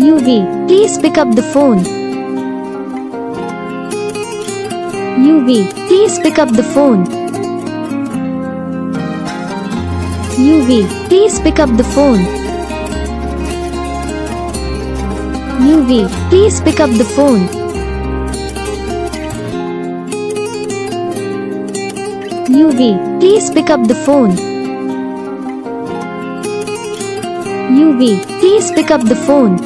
Yuvi, please pick up the phone. Yuvi, please pick up the phone. Yuvi, please pick up the phone. Yuvi, please pick up the phone. Yuvi, please pick up the phone. Yuvi, please pick up the phone.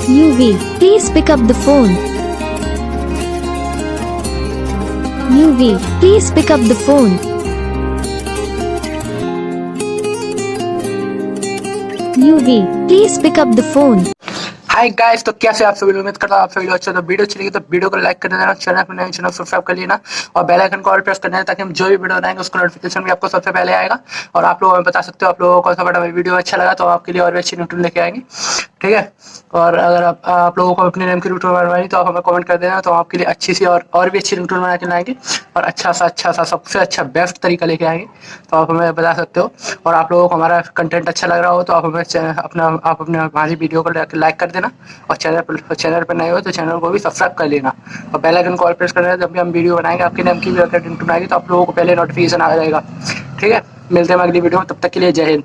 Yuvi, please pick up the phone. Yuvi, please pick up the phone. Yuvi, please pick up the phone. Hi guys, तो कैसे आप सभी लोग? उम्मीद करता हूं आप सभी लोग अच्छा। तो वीडियो अच्छी लगी तो वीडियो को लाइक कर देना, चैनल पर नए चैनल सब्सक्राइब कर लेना और बेल आइकन को ऑल प्रेस कर देना ताकि हम जो भी वीडियो बनाएंगे उसका नोटिफिकेशन भी आपको सबसे पहले आएगा। और आप लोग हमें बता सकते हो आप लोगों को कौन सा बड़ा वीडियो अच्छा लगा, तो आपके लिए और भी अच्छी न्यूट्रल लेके आएंगे, ठीक है। और अगर आप लोगों को अपने नेम की न्यूट्रल बनवानी तो आप हमें कमेंट कर देना, तो आपके लिए अच्छी सी और भी अच्छी न्यूट्रल बना के लाएंगे और अच्छा सा सबसे अच्छा बेस्ट तरीका लेके आएंगे, तो आप हमें बता सकते हो। और आप लोगों को हमारा कंटेंट अच्छा लग रहा हो तो आप हमें अपने हमारी वीडियो को लाइक कर देना और चैनल पर नए हो तो चैनल को भी सब्सक्राइब कर लेना और बेल आइकन को ऑल प्रेस कर देना। जब भी हम वीडियो बनाएंगे आपके नेम की भी अगर ringtone आएगी तो आप लोगों को पहले नोटिफिकेशन आ जाएगा, ठीक है। मिलते हैं अगली वीडियो में, तब तक के लिए जय हिंद।